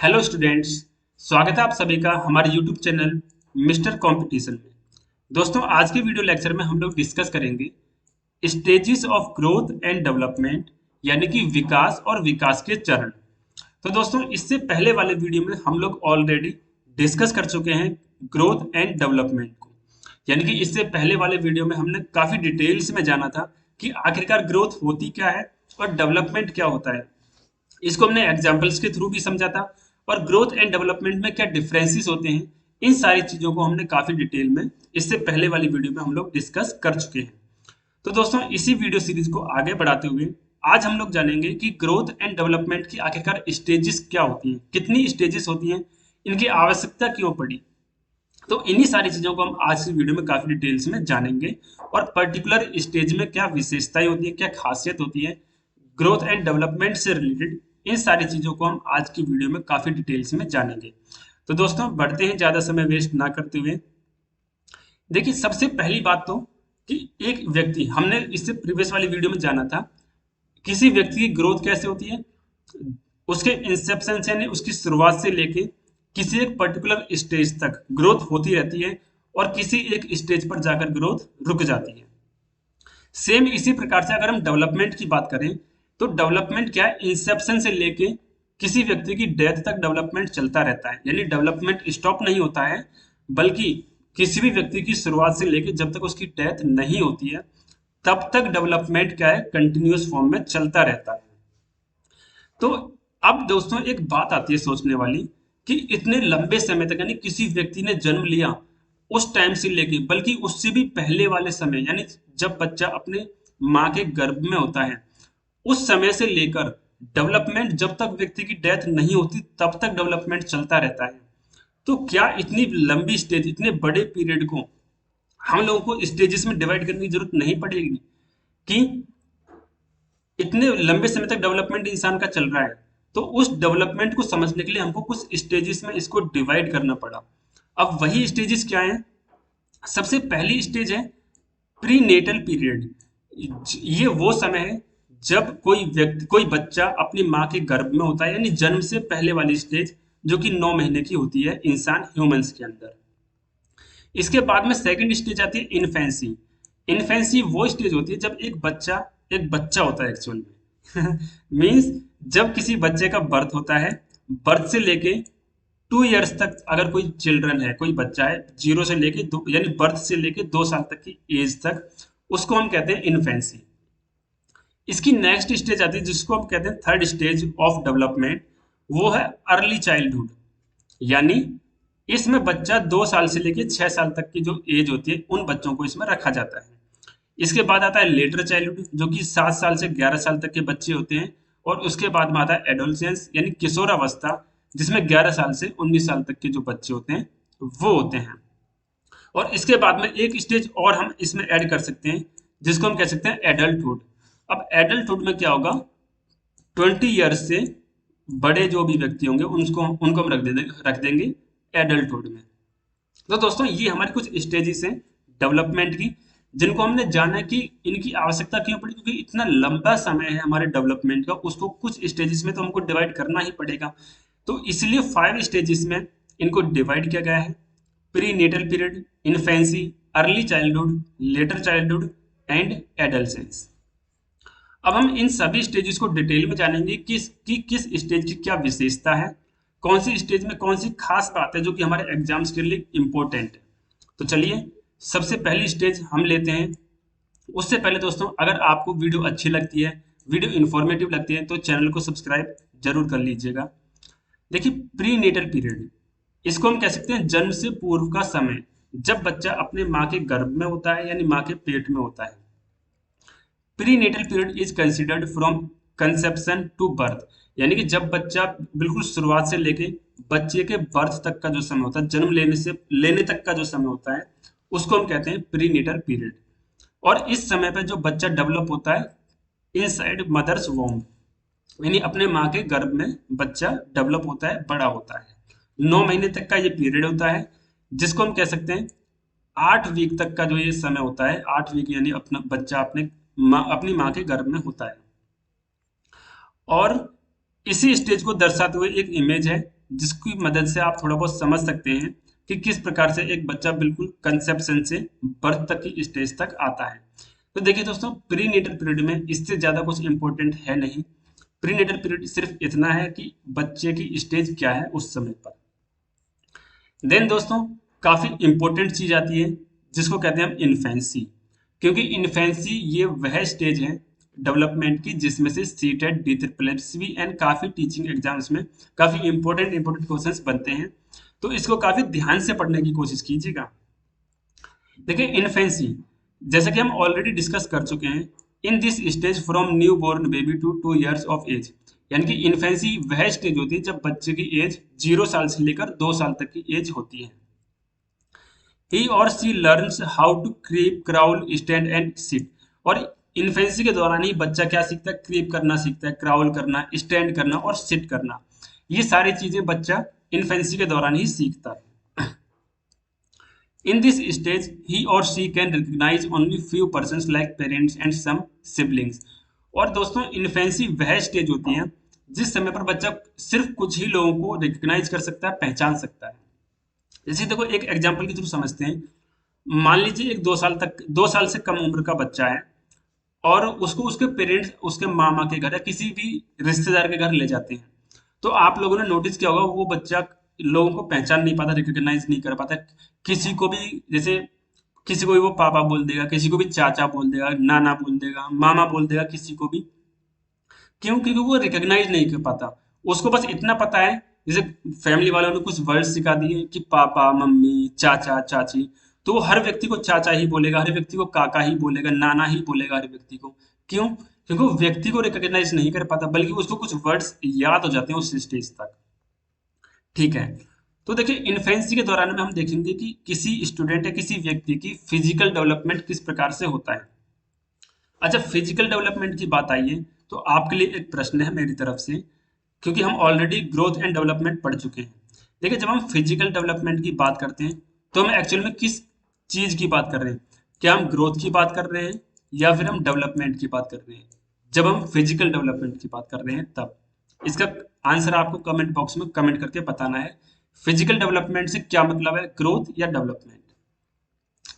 Hello students. स्वागत है आप सभी का हमारे यूट्यूब चैनल मिस्टर कंपटीशन में। दोस्तों, आज के वीडियो लेक्चर में हम लोग डिस्कस करेंगे stages of growth and development, यानी कि विकास और विकास के चरण। तो दोस्तों, इससे पहले वाले वीडियो में हम लोग ऑलरेडी डिस्कस कर चुके हैं ग्रोथ एंड डेवलपमेंट को। यानी कि इससे पहले वाले वीडियो में हमने काफी डिटेल्स में जाना था कि आखिरकार ग्रोथ होती क्या है और डेवलपमेंट क्या होता है। इसको हमने एग्जाम्पल्स के थ्रू भी समझा था, और ग्रोथ एंड डेवलपमेंट में क्या डिफरेंसेस होते हैं, इन सारी चीजों को हमने काफी डिटेल में इससे पहले वाली वीडियो में हम लोग डिस्कस कर चुके हैं। तो दोस्तों, इसी वीडियो सीरीज को आगे बढ़ाते हुए आज हम लोग जानेंगे कि ग्रोथ एंड डेवलपमेंट की आखिरकार स्टेजेस क्या होती हैं, कितनी स्टेजेस होती हैं, इनकी आवश्यकता क्यों पड़ी। तो इन्हीं सारी चीजों को हम आज की वीडियो में काफी डिटेल्स में जानेंगे, और पर्टिकुलर स्टेज में क्या विशेषताएं होती है, क्या खासियत होती है ग्रोथ एंड डेवलपमेंट से रिलेटेड, इन सारी चीजों को हम आज की वीडियो में काफी डिटेल्स में जानेंगे। तो दोस्तों, बढ़ते हैं ज्यादा समय वेस्ट ना करते हुए। देखिए, सबसे पहली बात तो कि एक व्यक्ति, हमने इससे प्रीवियस वाली वीडियो में जाना था किसी व्यक्ति की ग्रोथ कैसे होती है, उसके इंसेप्शन से यानी उसकी शुरुआत से लेके किसी एक पर्टिकुलर स्टेज तक ग्रोथ होती रहती है, और किसी एक स्टेज पर जाकर ग्रोथ रुक जाती है। सेम इसी प्रकार से अगर हम डेवलपमेंट की बात करें, तो डेवलपमेंट क्या है, इंसेप्शन से लेके किसी व्यक्ति की डेथ तक डेवलपमेंट चलता रहता है। यानी डेवलपमेंट स्टॉप नहीं होता है, बल्कि किसी भी व्यक्ति की शुरुआत से लेके जब तक उसकी डेथ नहीं होती है, तब तक डेवलपमेंट क्या है, कंटिन्यूअस फॉर्म में चलता रहता है। तो अब दोस्तों, एक बात आती है सोचने वाली कि इतने लंबे समय तक, यानी किसी व्यक्ति ने जन्म लिया उस टाइम से लेके, बल्कि उससे भी पहले वाले समय, यानी जब बच्चा अपने माँ के गर्भ में होता है, उस समय से लेकर डेवलपमेंट, जब तक व्यक्ति की डेथ नहीं होती तब तक डेवलपमेंट चलता रहता है। तो क्या इतनी लंबी स्टेज, इतने बड़े पीरियड को हम लोगों को स्टेजेस में डिवाइड करने की जरूरत नहीं पड़ेगी कि इतने लंबे समय तक डेवलपमेंट इंसान का चल रहा है, तो उस डेवलपमेंट को समझने के लिए हमको कुछ स्टेजेस में इसको डिवाइड करना पड़ा। अब वही स्टेजेस क्या है? सबसे पहली स्टेज है प्री नेटल पीरियड। ये वो समय है जब कोई व्यक्ति, कोई बच्चा अपनी माँ के गर्भ में होता है, यानी जन्म से पहले वाली स्टेज, जो कि 9 महीने की होती है इंसान ह्यूमंस के अंदर। इसके बाद में सेकंड स्टेज आती है इन्फेंसी। इन्फेंसी वो स्टेज होती है जब एक बच्चा होता है एक्चुअल में मींस जब किसी बच्चे का बर्थ होता है, बर्थ से लेके 2 इयर्स तक, अगर कोई चिल्ड्रन है, कोई बच्चा है, 0 से लेके 2, यानी बर्थ से लेके 2 साल तक की एज तक, उसको हम कहते हैं इन्फेंसी। इसकी नेक्स्ट स्टेज आती है जिसको हम कहते हैं थर्ड स्टेज ऑफ डेवलपमेंट, वो है अर्ली चाइल्डहुड। यानी इसमें बच्चा 2 साल से लेके 6 साल तक की जो एज होती है, उन बच्चों को इसमें रखा जाता है। इसके बाद आता है लेटर चाइल्डहुड, जो कि 7 साल से 11 साल तक के बच्चे होते हैं। और उसके बाद में आता है एडोलसेंस, यानी किशोरावस्था, जिसमें 11 साल से 19 साल तक के जो बच्चे होते हैं वो होते हैं। और इसके बाद में एक स्टेज और हम इसमें ऐड कर सकते हैं, जिसको हम कह सकते हैं एडल्टहुड। अब एडल्टहुड में क्या होगा, 20 ईयर्स से बड़े जो भी व्यक्ति होंगे उनको हम रख देंगे एडल्टहुड में। तो दोस्तों, ये हमारी कुछ स्टेजेस हैं डेवलपमेंट की, जिनको हमने जाना कि इनकी आवश्यकता क्यों पड़ी, क्योंकि इतना लंबा समय है हमारे डेवलपमेंट का, उसको कुछ स्टेजेस में तो हमको डिवाइड करना ही पड़ेगा। तो इसलिए 5 स्टेजेस में इनको डिवाइड किया गया है: prenatal period, infancy, early childhood, later childhood and adolescence. अब हम इन सभी स्टेजेस को डिटेल में जानेंगे कि किस स्टेज की क्या विशेषता है, कौन सी स्टेज में कौन सी खास बात है जो कि हमारे एग्जाम्स के लिए इंपॉर्टेंट है। तो चलिए, सबसे पहली स्टेज हम लेते हैं। उससे पहले दोस्तों, अगर आपको वीडियो अच्छी लगती है, वीडियो इंफॉर्मेटिव लगती है, तो चैनल को सब्सक्राइब जरूर कर लीजिएगा। देखिए, प्री नेटल पीरियड, इसको हम कह सकते हैं जन्म से पूर्व का समय, जब बच्चा अपने माँ के गर्भ में होता है, यानी माँ के पेट में होता है। Prenatal period is considered from conception to birth, यानी कि जब बच्चा बिल्कुल शुरुआत से लेके बच्चे के बर्थ तक का जो समय होता है, जन्म लेने तक का जो समय होता है, उसको हम कहते हैं प्रीनेटल पीरियड। और इस समय पे जो बच्चा डेवलप होता है इनसाइड मदर्स वोम, यानी अपने माँ के गर्भ में बच्चा डेवलप होता है, बड़ा होता है। 9 महीने तक का ये पीरियड होता है, जिसको हम कह सकते हैं 8 वीक तक का जो ये समय होता है। 8 वीक यानी अपना बच्चा अपनी माँ के गर्भ में होता है। और इसी स्टेज को दर्शाते हुए एक इमेज है, जिसकी मदद से आप थोड़ा बहुत समझ सकते हैं कि किस प्रकार से एक बच्चा बिल्कुल कंसेप्शन से बर्थ तक की स्टेज तक आता है। तो देखिए दोस्तों, प्री नेटल पीरियड में इससे ज़्यादा कुछ इंपॉर्टेंट है नहीं। प्री नेटल पीरियड सिर्फ इतना है कि बच्चे की स्टेज क्या है उस समय पर। देन दोस्तों, काफ़ी इंपॉर्टेंट चीज़ आती है जिसको कहते हैं हम इन्फेंसी। क्योंकि इन्फेंसी ये वह स्टेज है डेवलपमेंट की जिसमें से CTET, D triple SB and काफ़ी टीचिंग एग्जाम्स में काफ़ी इंपॉर्टेंट क्वेश्चंस बनते हैं। तो इसको काफ़ी ध्यान से पढ़ने की कोशिश कीजिएगा। देखिए इन्फेंसी, जैसे कि हम ऑलरेडी डिस्कस कर चुके हैं, in this stage from newborn baby to 2 years of age, यानी कि इन्फेंसी वह स्टेज होती है जब बच्चे की एज 0 साल से लेकर 2 साल तक की एज होती है। ही और she learns how to creep, crawl, stand and sit. और इन्फेंसी के दौरान ही बच्चा क्या सीखता है? क्रीप करना सीखता है, क्राउल करना, स्टैंड करना और सिट करना। ये सारी चीजें बच्चा इन्फेंसी के दौरान ही सीखता है। In this stage, he or she can recognize only few persons like parents and some siblings. और दोस्तों, इन्फेंसी वह स्टेज होती है जिस समय पर बच्चा सिर्फ कुछ ही लोगों को रिकग्नाइज कर सकता है, पहचान सकता है। जैसे देखो, एक एग्जांपल के थ्रू समझते हैं। मान लीजिए एक 2 साल से कम उम्र का बच्चा है और उसको उसके पेरेंट्स उसके मामा के घर या किसी भी रिश्तेदार के घर ले जाते हैं। तो आप लोगों ने नोटिस किया होगा, वो बच्चा लोगों को पहचान नहीं पाता, रिकॉग्नाइज नहीं कर पाता। किसी को भी, जैसे किसी को भी वो पापा बोल देगा, किसी को भी चाचा बोल देगा, नाना बोल देगा, मामा बोल देगा, किसी को भी। क्यों? क्योंकि वो रिकॉग्नाइज नहीं कर पाता। उसको बस इतना पता है, जैसे फैमिली वालों ने कुछ वर्ड सिखा दिए कि पापा, मम्मी, चाचा, चाची, तो वो हर व्यक्ति को चाचा ही बोलेगा, हर व्यक्ति को काका ही बोलेगा, नाना ही बोलेगा हर व्यक्ति को। क्यों? क्योंकि वो व्यक्ति को रिकॉग्नाइज नहीं कर पाता, बल्कि उसको कुछ वर्ड्स याद हो जाते हैं उस स्टेज तक। ठीक है। तो देखिए, इन्फेंसी के दौरान में हम देखेंगे कि किसी स्टूडेंट या किसी व्यक्ति की फिजिकल डेवलपमेंट किस प्रकार से होता है। अच्छा, फिजिकल डेवलपमेंट की बात आई है तो आपके लिए एक प्रश्न है मेरी तरफ से, क्योंकि हम ऑलरेडी ग्रोथ एंड डेवलपमेंट पढ़ चुके हैं। देखिए, जब हम फिजिकल डेवलपमेंट की बात करते हैं तो हम एक्चुअल में किस चीज की बात कर रहे हैं? क्या हम ग्रोथ की बात कर रहे हैं या फिर हम डेवलपमेंट की बात कर रहे हैं? जब हम फिजिकल डेवलपमेंट की बात कर रहे हैं तब इसका आंसर आपको कमेंट बॉक्स में कमेंट करके बताना है। फिजिकल डेवलपमेंट से क्या मतलब है, ग्रोथ या डेवलपमेंट?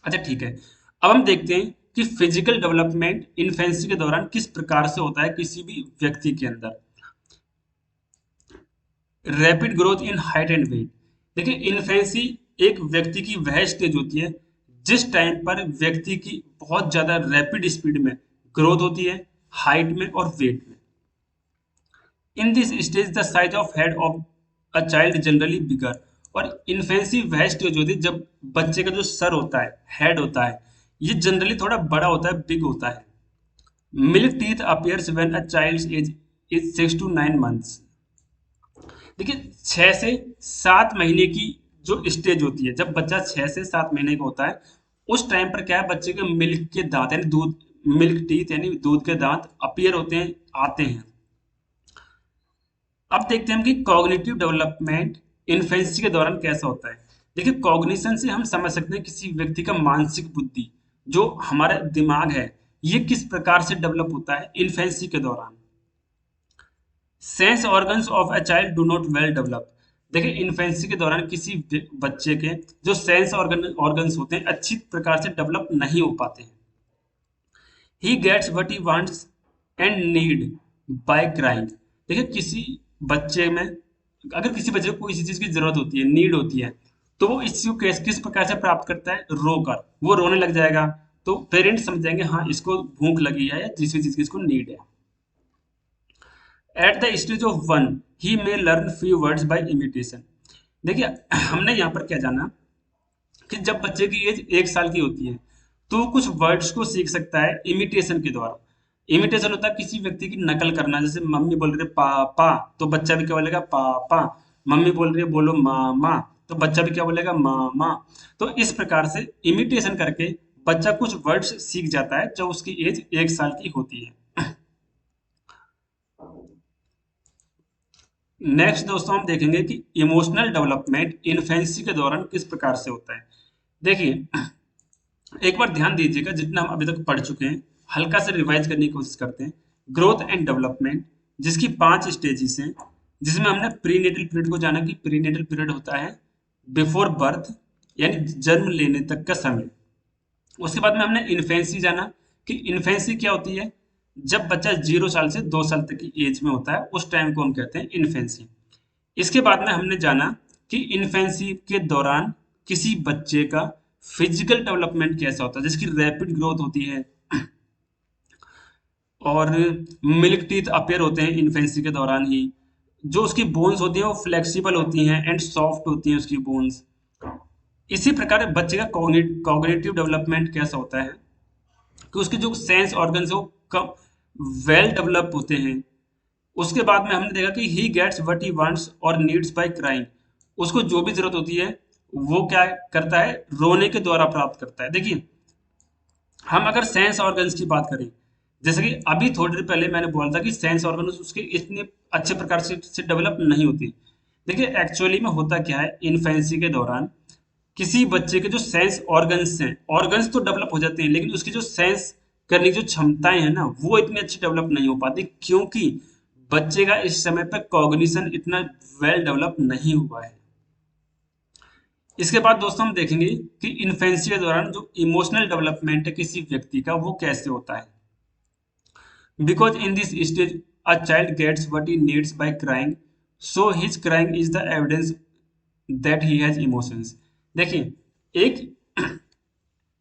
अच्छा ठीक है। अब हम देखते हैं कि फिजिकल डेवलपमेंट इन्फेंसी के दौरान किस प्रकार से होता है किसी भी व्यक्ति के अंदर। Rapid growth in height and weight. देखिए, इन्फेंसी एक व्यक्ति की वह स्टेज होती है जिस टाइम पर व्यक्ति की बहुत ज्यादा रैपिड स्पीड में ग्रोथ होती है, हाइट में और वेट में। In this stage the size of head of a child generally bigger. और इन्फेंसी वह स्टेज होती है जब बच्चे का जो सर होता है, हेड होता है, ये जनरली थोड़ा बड़ा होता है, बिग होता है। Milk teeth appears when a child's age is 6 to 9 months। देखिए, 6 से 7 महीने की जो स्टेज होती है, जब बच्चा 6 से 7 महीने का होता है, उस टाइम पर क्या है, बच्चे के मिल्क के दांत यानी दूध, मिल्क टीथ यानी दूध के दांत अपीयर होते हैं, आते हैं। अब देखते हैं हम कि कॉग्निटिव डेवलपमेंट इन्फेंसी के दौरान कैसा होता है। देखिए, कॉग्निशन से हम समझ सकते हैं किसी व्यक्ति का मानसिक बुद्धि, जो हमारा दिमाग है, ये किस प्रकार से डेवलप होता है इन्फेंसी के दौरान। Sense organs of a child do not well develop. देखिए, इन्फेंसी के दौरान किसी बच्चे के जो सेंस ऑर्गन्स होते हैं अच्छी प्रकार से डेवलप नहीं हो पाते हैं। He gets what he wants and need by crying. देखिए, किसी बच्चे में, अगर किसी बच्चे को किसी चीज की जरूरत होती है, नीड होती है, तो वो इस चीज को किस प्रकार से प्राप्त करता है? रोकर। वो रोने लग जाएगा तो पेरेंट्स समझ जाएंगे हाँ, इसको भूख लगी है या जिस भी चीज की इसको नीड है। At the stage of 1 he may learn few words by imitation. देखिए, हमने यहाँ पर क्या जाना कि जब बच्चे की एज 1 साल की होती है तो वो कुछ वर्ड्स को सीख सकता है इमिटेशन के द्वारा। इमिटेशन होता है किसी व्यक्ति की नकल करना। जैसे मम्मी बोल रही है पापा, तो बच्चा भी क्या बोलेगा? पापा। मम्मी बोल रही है बोलो मामा, तो बच्चा भी क्या बोलेगा? मामा। तो इस प्रकार से इमिटेशन करके बच्चा कुछ वर्ड्स सीख जाता है जब उसकी एज 1 साल की होती है। नेक्स्ट दोस्तों, हम देखेंगे कि इमोशनल डेवलपमेंट इन्फेंसी के दौरान किस प्रकार से होता है। देखिए, एक बार ध्यान दीजिएगा, जितना हम अभी तक पढ़ चुके हैं हल्का से रिवाइज करने की कोशिश करते हैं। ग्रोथ एंड डेवलपमेंट, जिसकी 5 स्टेजेस हैं। जिसमें हमने प्रीनेटल पीरियड को जाना कि प्रीनेटल पीरियड होता है बिफोर बर्थ, यानी जन्म लेने तक का समय। उसके बाद में हमने इन्फेंसी जाना कि इन्फेंसी क्या होती है, जब बच्चा 0 साल से 2 साल तक की एज में होता है उस टाइम को हम कहते हैं इन्फेंसी। इसके बाद में हमने जाना कि इन्फेंसी के दौरान किसी बच्चे का फिजिकल डेवलपमेंट कैसा होता है, जिसकी रैपिड ग्रोथ होती है और मिल्क टीथ अपीयर होते हैं इन्फेंसी के दौरान ही। जो उसकी बोन्स होती हैं वो फ्लेक्सिबल होती हैं एंड सॉफ्ट होती हैं उसकी बोन्स। इसी प्रकार बच्चे का कॉग्निटिव डेवलपमेंट कैसा होता है कि उसके जो सेंस ऑर्गन्स है वो कम वेल डेवलप होते हैं। उसके बाद में हमने देखा कि he gets what he wants और नीड्स बाय क्राइंग। उसको जो भी जरूरत होती है वो क्या करता है, रोने के द्वारा प्राप्त करता है। देखिए, हम अगर सेंस ऑर्गन्स की बात करें, जैसे कि अभी थोड़ी देर पहले मैंने बोला था कि सेंस ऑर्गन्स उसके इतने अच्छे प्रकार से डेवलप नहीं होती। देखिए, एक्चुअली में होता क्या है, इन्फेंसी के दौरान किसी बच्चे के जो सेंस ऑर्गन्स हैं, ऑर्गन्स तो डेवलप हो जाते हैं लेकिन उसकी जो सेंस करने की जो क्षमताएं हैं ना वो इतनी अच्छी डेवलप नहीं हो पाती, क्योंकि बच्चे का इस समय पर कॉग्निशन इतना वेल डेवलप नहीं हुआ है। इसके बाद दोस्तों हम देखेंगे कि इन्फेंसी के दौरान जो इमोशनल डेवलपमेंट है किसी व्यक्ति का वो कैसे होता है। Because in this stage a child gets what he needs by crying, so his crying is the evidence that he has emotions. देखिए, एक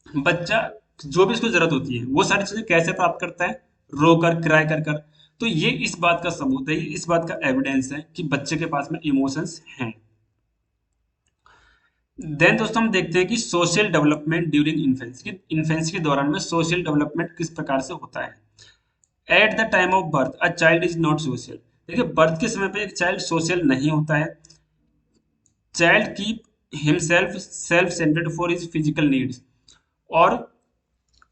बच्चा जो भी उसको जरूरत होती है वो सारी चीजें कैसे प्राप्त करता है, रोकर क्राई कर कर। तो ये इस बात का सबूत है, इस बात का एविडेंस है कि बच्चे के पास में इमोशंस हैं। देन दोस्तों हम देखते हैं कि सोशल डेवलपमेंट ड्यूरिंग इन्फेंसी के दौरान में सोशल डेवलपमेंट किस प्रकार से होता है। At the time of birth a child is not social. देखिए, बर्थ के समय पे एक चाइल्ड सोशल नहीं होता है। Child keep himself self centred for his physical needs. और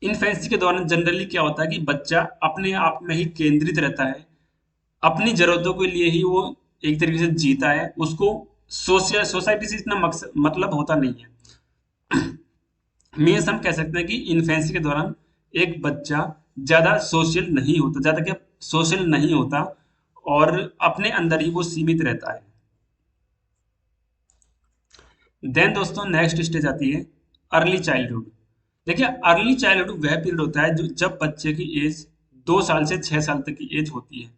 इन्फेंसी के दौरान जनरली क्या होता है कि बच्चा अपने आप में ही केंद्रित रहता है, अपनी जरूरतों के लिए ही वो एक तरीके से जीता है, उसको सोसाइटी से इतना मतलब होता नहीं है। मीन्स हम कह सकते हैं कि इन्फेंसी के दौरान एक बच्चा ज्यादा सोशल नहीं होता, ज्यादा क्या सोशल नहीं होता और अपने अंदर ही वो सीमित रहता है। देन दोस्तों नेक्स्ट स्टेज आती है अर्ली चाइल्डहुड। देखिए, अर्ली चाइल्डहुड वह पीरियड होता है जो जब बच्चे की एज 2 साल से 6 साल तक की एज होती है।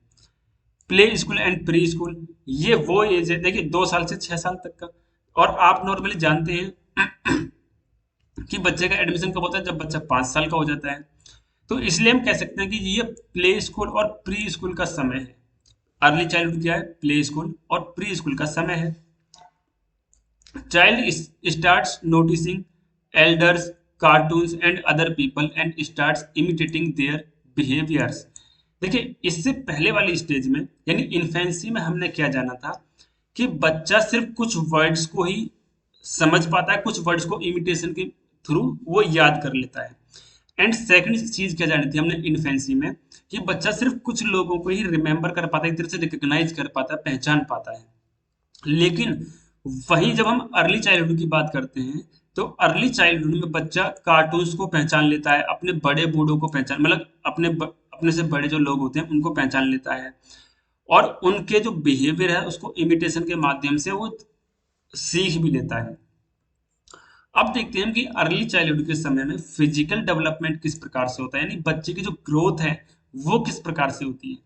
Play school and pre school, ये वो एज है, देखिए 2 साल से 6 साल तक का। और आप नॉर्मली जानते हैं कि बच्चे का एडमिशन कब होता है, जब बच्चा 5 साल का हो जाता है। तो इसलिए हम कह सकते हैं कि ये प्ले स्कूल और प्री स्कूल का समय है। अर्ली चाइल्डहुड क्या है, प्ले स्कूल और प्री स्कूल का समय है। Child starts noticing elders, cartoons and other people and starts imitating their behaviours. देखिए, इससे पहले वाली स्टेज में यानी इन्फेंसी में हमने क्या जाना था कि बच्चा सिर्फ कुछ वर्ड्स को ही समझ पाता है, कुछ वर्ड्स को इमिटेशन के थ्रू वो याद कर लेता है। एंड सेकंड चीज क्या जानी थी हमने इन्फेंसी में कि बच्चा सिर्फ कुछ लोगों को ही रिमेंबर कर पाता है, एक तरह से रिकॉग्नाइज कर पाता है, पहचान पाता है। लेकिन वहीं जब हम अर्ली चाइल्डहुड की बात करते हैं तो अर्ली चाइल्डहुड में बच्चा कार्टून्स को पहचान लेता है, अपने बड़े बूढ़ों को पहचान मतलब अपने से बड़े जो लोग होते हैं उनको पहचान लेता है और उनके जो बिहेवियर है उसको इमिटेशन के माध्यम से वो सीख भी लेता है। अब देखते हैं कि अर्ली चाइल्डहुड के समय में फिजिकल डेवलपमेंट किस प्रकार से होता है, यानी बच्चे की जो ग्रोथ है वो किस प्रकार से होती है।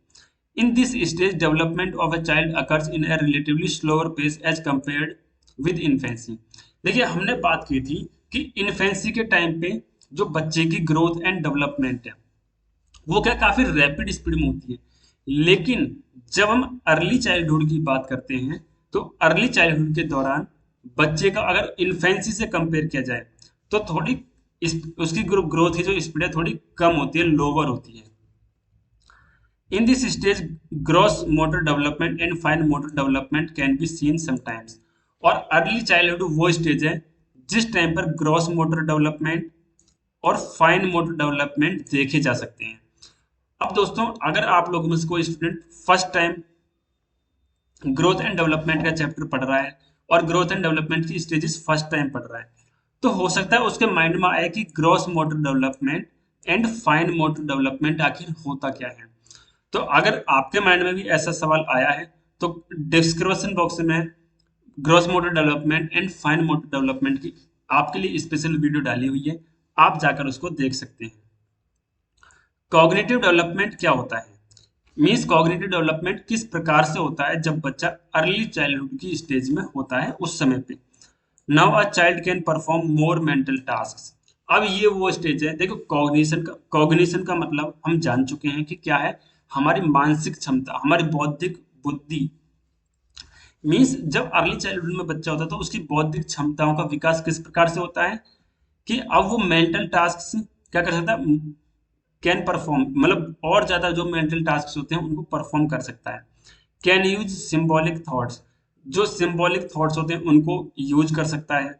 In this stage, development of a child occurs in a relatively slower pace as compared with infancy. देखिए, हमने बात की थी कि इन्फेंसी के टाइम पे जो बच्चे की ग्रोथ एंड डेवलपमेंट है वो क्या काफी रैपिड स्पीड में होती है। लेकिन जब हम अर्ली चाइल्डहुड की बात करते हैं तो अर्ली चाइल्डहुड के दौरान बच्चे का अगर इन्फेंसी से कंपेयर किया जाए तो थोड़ी उसकी ग्रोथ की जो स्पीड है थोड़ी कम होती है, लोअर होती है। In this stage, gross motor development and fine motor development can be seen sometimes. और अर्ली चाइल्डहुड वो स्टेज है जिस टाइम पर ग्रॉस मोटर डेवलपमेंट और फाइन मोटर डेवलपमेंट देखे जा सकते हैं। अब दोस्तों, अगर आप लोगों में से कोई student first time growth and development का चैप्टर पढ़ रहा है और ग्रोथ एंड डेवलपमेंट की स्टेजेस फर्स्ट टाइम पढ़ रहा है तो हो सकता है उसके माइंड में आए कि gross motor development and fine motor development आखिर होता क्या है। तो अगर आपके माइंड में भी ऐसा सवाल आया है तो डिस्क्रिप्शन बॉक्स में gross motor development and fine motor development की आपके लिए स्पेशल वीडियो डाली हुई है, आप जाकर उसको देख सकते हैं। कॉग्निटिव डेवलपमेंट क्या होता है? मीन्स कॉग्निटिव डेवलपमेंट किस प्रकार से होता है जब बच्चा अर्ली चाइल्डहुड की स्टेज में होता है, उस समय पे। Now a child can perform more mental task. अब ये वो स्टेज है, देखो कॉग्निशन का मतलब हम जान चुके हैं कि क्या है, हमारी मानसिक क्षमता, हमारी बौद्धिक बुद्धि। मीन्स जब अर्ली चाइल्डहुड में बच्चा होता है तो उसकी बौद्धिक क्षमताओं का विकास किस प्रकार से होता है कि अब वो मेंटल टास्क क्या कर सकता है, कैन परफॉर्म, मतलब और ज्यादा जो मेंटल टास्क होते हैं उनको परफॉर्म कर सकता है। कैन यूज सिंबॉलिक थॉट्स, जो सिंबॉलिक थॉट्स होते हैं उनको यूज कर सकता है।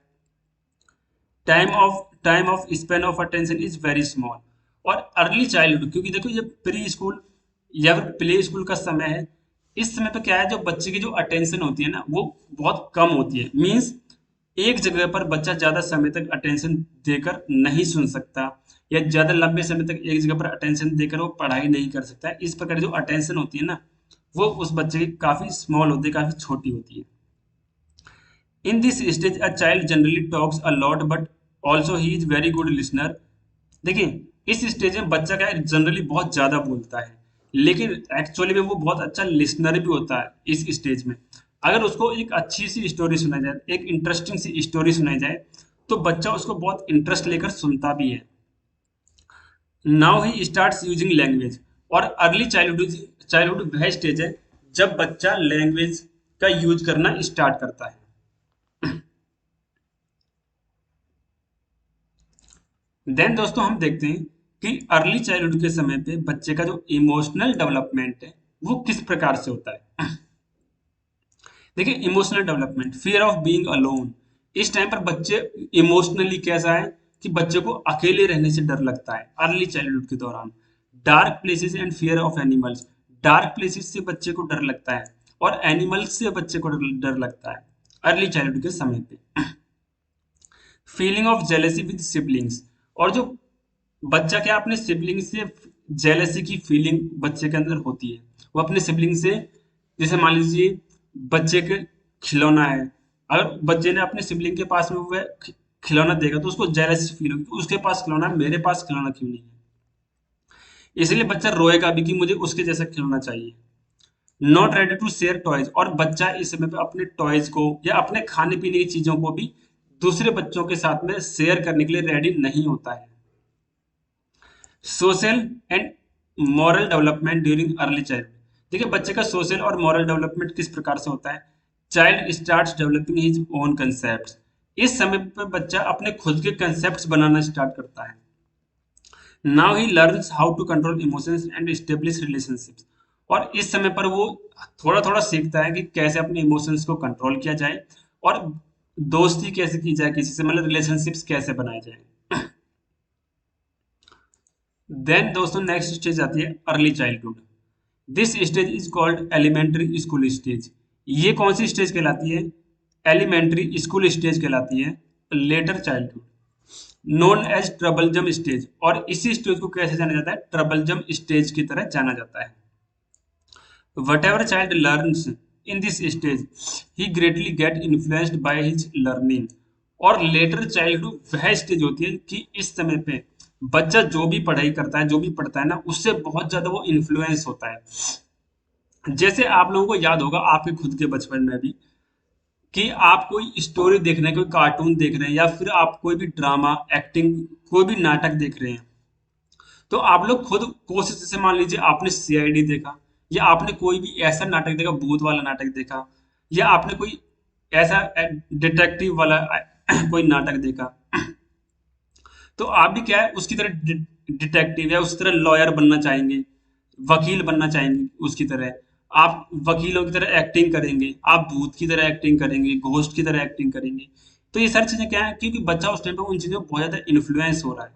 Time of span of attention is very small. और अर्ली चाइल्डहुड, क्योंकि देखो ये प्री स्कूल या फिर प्ले स्कूल का समय है, इस समय पे क्या है, जो बच्चे की जो अटेंशन होती है ना वो बहुत कम होती है। मीन्स एक जगह पर बच्चा ज्यादा समय तक अटेंशन देकर नहीं सुन सकता, या ज्यादा लंबे समय तक एक जगह पर अटेंशन देकर वो पढ़ाई नहीं कर सकता है। इस प्रकार जो अटेंशन होती है ना वो उस बच्चे की काफी स्मॉल होती है, काफी छोटी होती है। इन this stage a child generally talks a lot but also he is very good listener. देखिए इस स्टेज में बच्चा क्या है, जनरली बहुत ज्यादा बोलता है, लेकिन एक्चुअली में वो बहुत अच्छा लिसनर भी होता है इस स्टेज में। अगर उसको एक अच्छी सी स्टोरी सुनाई जाए, एक इंटरेस्टिंग सी स्टोरी सुनाई जाए, तो बच्चा उसको बहुत इंटरेस्ट लेकर सुनता भी है। Now he starts using language. और अर्ली चाइल्डहुड वह स्टेज है जब बच्चा लैंग्वेज का यूज करना स्टार्ट करता है। देन दोस्तों हम देखते हैं कि अर्ली चाइल्डहुड के समय पे बच्चे का जो इमोशनल डेवलपमेंट है वो किस प्रकार से होता है। देखिए emotional development, fear of being alone. इस टाइम पर बच्चे इमोशनली कैसा है कि बच्चे को अकेले रहने से डर लगता है अर्ली चाइल्डहुड के दौरान। Dark places and fear of animals, dark places से बच्चे को डर लगता है और एनिमल्स से बच्चे को डर लगता है अर्ली चाइल्डहुड के समय पे। Feeling of jealousy with siblings, और जो बच्चा क्या अपने सिबलिंग से जेलेसी की फीलिंग बच्चे के अंदर होती है, वो अपने सिबलिंग से, जैसे मान लीजिए बच्चे के खिलौना है, अगर बच्चे ने अपने सिबलिंग के पास में वह खिलौना देखा तो उसको जेलसी फील होगी कि उसके पास खिलौना है, मेरे पास खिलौना क्यों नहीं है। इसलिए बच्चा रोएगा भी कि मुझे उसके जैसा खिलौना चाहिए। Not ready to share toys, और बच्चा इस समय पे अपने टॉयज को या अपने खाने पीने की चीजों को भी दूसरे बच्चों के साथ में शेयर करने के लिए रेडी नहीं होता है। Social and moral development during early child. देखिए बच्चे का सोशल और मॉरल डेवलपमेंट किस प्रकार से होता है। Child starts developing his own concept. इस समय पर बच्चा अपने खुद के कंसेप्ट बनाना स्टार्ट करता है। Now he learns how to control emotions and establish relationships. और इस समय पर वो थोड़ा थोड़ा सीखता है कि कैसे अपने इमोशंस को कंट्रोल किया जाए और दोस्ती कैसे की जाए किसी से, मतलब रिलेशनशिप्स कैसे बनाए जाए। देन दोस्तों नेक्स्ट स्टेज आती है early childhood. This stage is called elementary school stage. ये कौन सी स्टेज कहलाती है? एलिमेंट्री स्कूल स्टेज कहलाती है। Later childhood known as troublesome stage, और इसी स्टेज को कैसे जाना जाता है? ट्रबलजम स्टेज की तरह जाना जाता है। Whatever child learns in this stage, he greatly get influenced by his learning। और लेटर चाइल्डहुड वह स्टेज होती है कि इस समय पे बच्चा जो भी पढ़ाई करता है, जो भी पढ़ता है ना, उससे बहुत ज्यादा वो इन्फ्लुएंस होता है। जैसे आप लोगों को याद होगा आपके खुद के बचपन में भी कि आप कोई स्टोरी देख रहे हैं, कोई कार्टून देख रहे हैं, या फिर आप कोई भी ड्रामा एक्टिंग कोई भी नाटक देख रहे हैं, तो आप लोग खुद कोशिश, जैसे मान लीजिए आपने सीआईडी देखा, या आपने कोई भी ऐसा नाटक देखा, भूत वाला नाटक देखा, या आपने कोई ऐसा डिटेक्टिव वाला कोई नाटक देखा, तो आप भी क्या है उसकी तरह डिटेक्टिव या उस तरह लॉयर बनना चाहेंगे, वकील बनना चाहेंगे उसकी तरह। आप वकीलों की तरह एक्टिंग करेंगे, आप भूत की तरह एक्टिंग करेंगे, घोस्ट की तरह एक्टिंग करेंगे। तो ये सारी चीजें क्या है, क्योंकि बच्चा उस टाइम पे उन चीजों में बहुत ज्यादा इन्फ्लुएंस हो रहा है।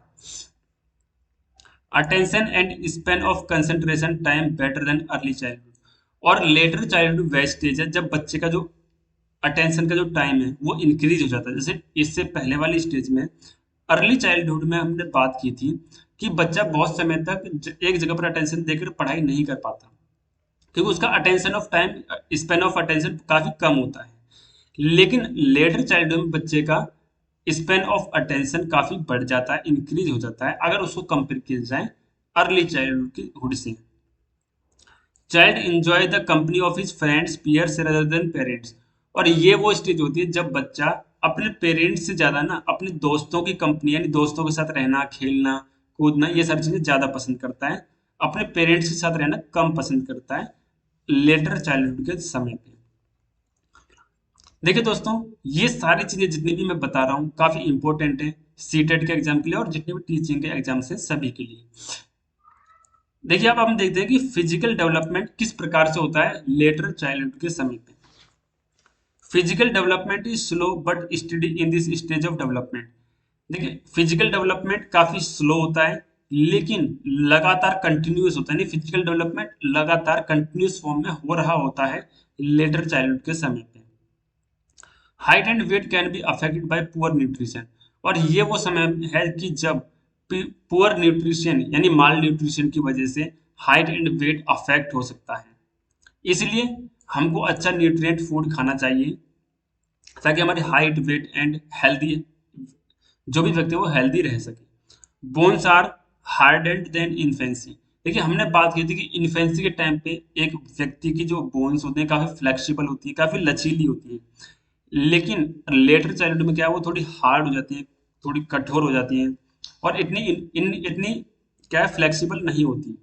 Attention and span of concentration time better than early childhood. और लेटर चाइल्डहुड वह स्टेज है जब बच्चे का जो अटेंशन का जो टाइम है वो इंक्रीज हो जाता है। जैसे इससे पहले वाली स्टेज में अर्ली चाइल्डहुड में हमने बात की थी कि बच्चा बहुत समय तक एक जगह पर अटेंशन देकर पढ़ाई नहीं कर पाता, क्योंकि उसका attention of time, span of attention काफी कम होता है। लेकिन लेटर चाइल्डहुड में बच्चे का स्पेन ऑफ अटेंशन काफी बढ़ जाता है, इंक्रीज हो जाता है अगर उसको कंपेयर किया जाए अर्ली चाइल्डहुड की हुड से। Child enjoy the company of his friends peers rather than parents. और ये वो स्टेज होती है जब बच्चा अपने पेरेंट्स से ज्यादा ना अपने दोस्तों की कंपनी, यानी दोस्तों के साथ रहना, खेलना, कूदना, ये सारी चीजें ज्यादा पसंद करता है, अपने पेरेंट्स के साथ रहना कम पसंद करता है लेटर चाइल्डहुड के समय पे। देखिए दोस्तों, ये सारी चीजें जितनी भी मैं बता रहा हूँ काफी इंपॉर्टेंट है सीटेट के एग्जाम के लिए और जितने भी टीचिंग के एग्जाम से सभी के लिए। देखिए अब हम देखते हैं कि फिजिकल डेवलपमेंट किस प्रकार से होता है लेटर चाइल्डहुड के समय पे। Physical development is slow but study in this stage of development. देखिए फिजिकल डेवलपमेंट काफी स्लो होता है लेकिन लगातार कंटिन्यूस होता है, यानी फिजिकल डेवलपमेंट लगातार कंटिन्यूस फॉर्म में हो रहा होता है लेटर चाइल्डहुड के समय पे। Height and weight can be affected by poor nutrition. और ये वो समय है कि जब पुअर न्यूट्रिशन यानी माल न्यूट्रिशन की वजह से हाइट एंड वेट अफेक्ट हो सकता है। इसलिए हमको अच्छा न्यूट्रिएंट फूड खाना चाहिए ताकि हमारी हाइट वेट एंड हेल्दी, जो भी व्यक्ति है वो हेल्दी रह सके। Bones are hardened than infancy. देखिए हमने बात की थी कि इन्फेंसी के टाइम पे एक व्यक्ति की जो बोन्स होते हैं काफी फ्लेक्सिबल होती है, काफी लचीली होती है। लेकिन लेटर चाइल्डहुड में क्या है, वो थोड़ी हार्ड हो जाती है, थोड़ी कठोर हो जाती है और इतनी क्या है फ्लेक्सिबल नहीं होती।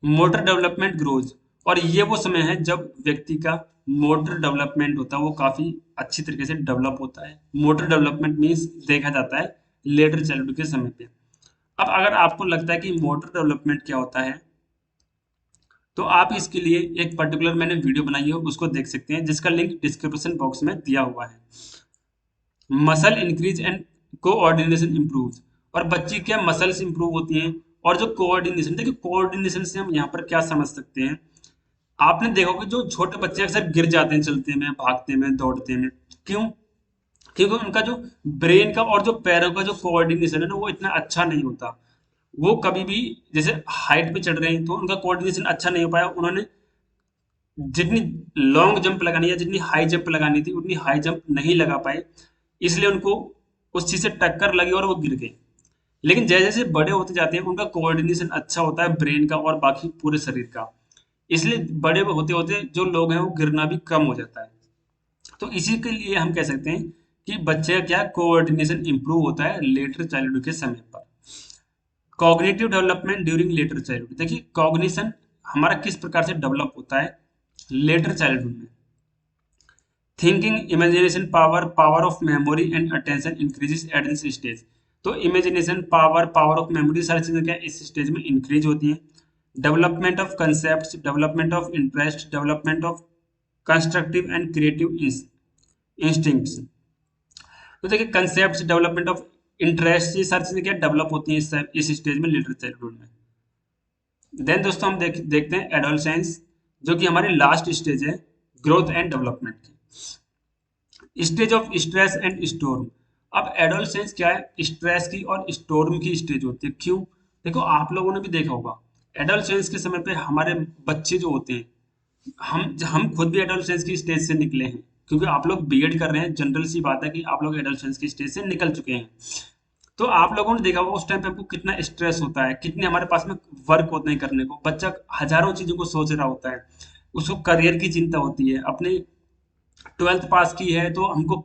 Motor development grows. और ये वो समय है जब व्यक्ति का मोटर डेवलपमेंट होता है वो काफी अच्छी तरीके से डेवलप होता है। मोटर डेवलपमेंट मीन्स देखा जाता है लेटर चाइल्डहुड के समय पे। अब अगर आपको लगता है कि मोटर डेवलपमेंट क्या होता है तो आप इसके लिए एक पर्टिकुलर मैंने वीडियो बनाई है उसको देख सकते हैं जिसका लिंक डिस्क्रिप्शन बॉक्स में दिया हुआ है। Muscle increase and coordination improve. और बच्ची क्या मसल्स इंप्रूव होती हैं और जो कोऑर्डिनेशन, देखिए कोऑर्डिनेशन से हम यहाँ पर क्या समझ सकते हैं। आपने देखा होगा जो छोटे बच्चे अक्सर गिर जाते हैं चलते में, भागते में, दौड़ते में। क्यों? क्योंकि उनका जो ब्रेन का और जो पैरों का जो कोऑर्डिनेशन है ना वो इतना अच्छा नहीं होता। वो कभी भी जैसे हाइट पे चढ़ रहे हैं तो उनका कोऑर्डिनेशन अच्छा नहीं हो पाया, उन्होंने जितनी लॉन्ग जंप लगानी या जितनी हाई जंप लगानी थी उतनी हाई जंप नहीं लगा पाए, इसलिए उनको उस चीज से टक्कर लगी और वो गिर गए। लेकिन जैसे जैसे बड़े होते जाते हैं उनका कोऑर्डिनेशन अच्छा होता है ब्रेन का और बाकी पूरे शरीर का, इसलिए बड़े होते होते जो लोग हैं वो गिरना भी कम हो जाता है। तो इसी के लिए हम कह सकते हैं कि बच्चे का क्या कोऑर्डिनेशन इंप्रूव होता है लेटर चाइल्डहुड के समय पर। Cognitive development during later childhood. देखिए कॉग्निशन हमारा किस प्रकार से डेवलप होता है लेटर चाइल्डहुड में। Thinking, imagination power, power of memory and attention increases at this stage. तो imagination power, power of memory सारी चीजें क्या इस स्टेज में इंक्रीज होती हैं। Development of concept, development of interest, development of constructive and creative instincts. तो देखिए कंसेप्ट, डेवलपमेंट ऑफ इंटरेस्ट, ये सारी चीजें क्या डेवलप होती हैं इस स्टेज में लेटर चाइल्डहुड में। देन दोस्तों हम देखते हैं एडोलसेंस, जो कि हमारी लास्ट स्टेज है ग्रोथ एंड डेवलपमेंट की। Stage of stress and storm. अब एडोलसेंस क्या है, स्ट्रेस की और स्टोर्म की स्टेज होती है। क्यों? देखो आप लोगों ने भी देखा होगा एडोलसेंस के समय पे हमारे बच्चे जो होते हैं, हम खुद भी एडोलसेंस की स्टेज से निकले हैं क्योंकि आप लोग बीएड कर रहे हैं, जनरल सी बात है कि आप लोग एडोलसेंस की स्टेज से निकल चुके हैं। तो आप लोगों ने देखा होगा उस टाइम पे हमको कितना स्ट्रेस होता है, कितने हमारे पास में वर्क होते हैं करने को, बच्चा हजारों चीजों को सोच रहा होता है, उसको करियर की चिंता होती है, अपने 12th पास की है तो हमको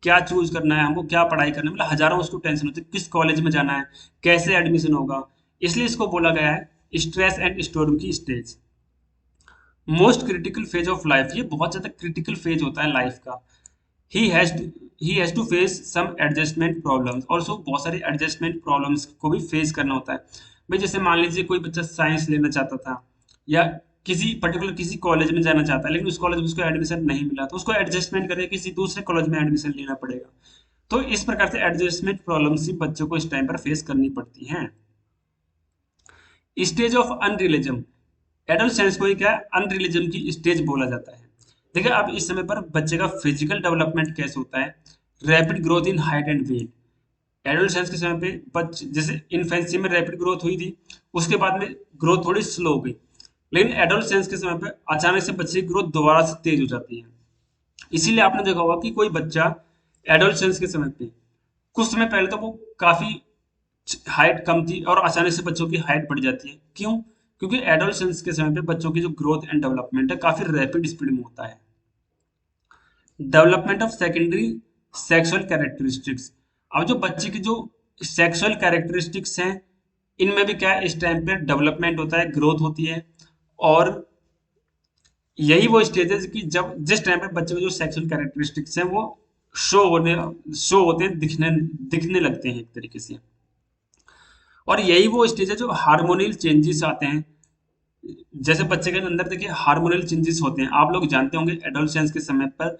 क्या चूज करना है, हमको क्या पढ़ाई करना है, मतलब हजारों उसको टेंशन होती है, किस कॉलेज में जाना है, कैसे एडमिशन होगा। इसलिए इसको बोला गया है स्ट्रेस एंड स्टोर्म की स्टेज। Most critical phase of life, ये बहुत ज्यादा क्रिटिकल फेज होता है लाइफ का। He has he has to face some adjustment problems, और उसको बहुत सारे एडजस्टमेंट प्रॉब्लम्स को भी फेस करना होता है। भाई जैसे मान लीजिए कोई बच्चा साइंस लेना चाहता था या किसी पर्टिकुलर किसी कॉलेज में जाना चाहता है लेकिन उस कॉलेज में उसको एडमिशन नहीं मिला तो उसको एडजस्टमेंट करके किसी दूसरे कॉलेज में एडमिशन लेना पड़ेगा। तो इस प्रकार से एडजस्टमेंट प्रॉब्लम्स ही बच्चों को इस टाइम पर फेस करनी पड़ती हैं। स्टेज ऑफ अनरियलिज्म, एडोलसेंस को ही क्या अनरियलिज्म की स्टेज बोला जाता है। देखिए अब इस समय पर बच्चे का फिजिकल डेवलपमेंट कैसे होता है, rapid growth in height and weight. Adolescence के समय पे बच्चे जैसे इन्फेंसी में रैपिड ग्रोथ हुई थी, उसके बाद में ग्रोथ थोड़ी स्लो हो गई, लेकिन एडोलसेंस के समय पे अचानक से बच्चे की ग्रोथ दोबारा से तेज हो जाती है। इसीलिए आपने देखा होगा कि कोई बच्चा एडोलसेंस के समय पे कुछ समय पहले तो वो काफी हाइट कम थी और अचानक से बच्चों की हाइट बढ़ जाती है। क्यों? क्योंकि एडोलसेंस के समय पे बच्चों की जो ग्रोथ एंड डेवलपमेंट है काफी रैपिड स्पीड में होता है। Development of secondary sexual characteristics. अब जो बच्चे की जो सेक्सुअल कैरेक्टरिस्टिक्स हैं, इनमें भी क्या है, इस टाइम पे डेवलपमेंट होता है, ग्रोथ होती है। और यही वो स्टेज है कि जब जिस टाइम पे बच्चे के जो सेक्सुअल कैरेक्टरिस्टिक्स हैं वो शो होते हैं, दिखने दिखने लगते हैं एक तरीके से। और यही वो स्टेज है जो हार्मोनल चेंजेस आते हैं। जैसे बच्चे के अंदर देखिए हार्मोनल चेंजेस होते हैं, आप लोग जानते होंगे एडोलसेंस के समय पर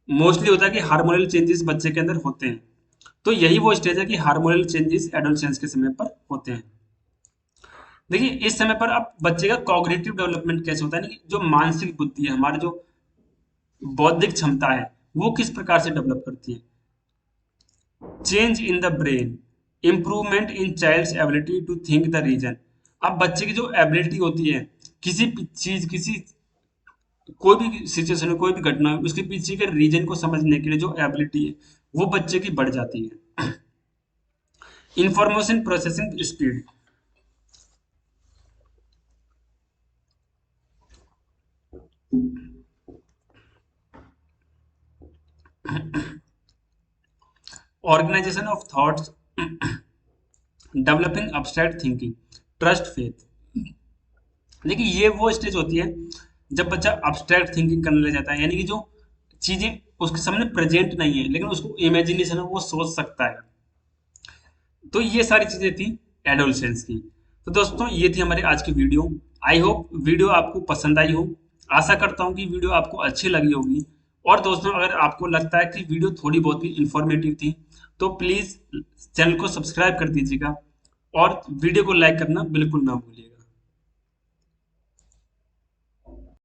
मोस्टली होता है कि हार्मोनल चेंजेस बच्चे के अंदर होते हैं। तो यही वो स्टेज है कि हार्मोनल चेंजेस एडोलसेंस के समय पर होते हैं। देखिए इस समय पर अब बच्चे का कॉग्निटिव डेवलपमेंट कैसे होता है ना, कि जो मानसिक बुद्धि है, हमारी जो बौद्धिक क्षमता है, वो किस प्रकार से डेवलप करती है। Change in the brain, improvement in child's ability to think the reason. अब बच्चे की जो एबिलिटी होती है, किसी भी चीज, किसी कोई भी सिचुएशन में, कोई भी घटना है, उसके पीछे के रीजन को समझने के लिए जो एबिलिटी है वो बच्चे की बढ़ जाती है। Information processing speed. Organisation of thoughts, developing abstract thinking, trust faith. देखिए ये वो स्टेज होती है जब बच्चा abstract थिंकिंग करने लग जाता है, यानी कि जो चीजें उसके सामने प्रेजेंट नहीं है लेकिन उसको इमेजिनेशन है, वो सोच सकता है। तो ये सारी चीजें थी एडोलसेंस की। तो दोस्तों ये थी हमारी आज की वीडियो। आई होप वीडियो आपको पसंद आई हो। आशा करता हूँ कि वीडियो आपको अच्छी लगी होगी। और दोस्तों अगर आपको लगता है कि वीडियो थोड़ी बहुत भी इंफॉर्मेटिव थी तो प्लीज चैनल को सब्सक्राइब कर दीजिएगा और वीडियो को लाइक करना बिल्कुल ना भूलिएगा।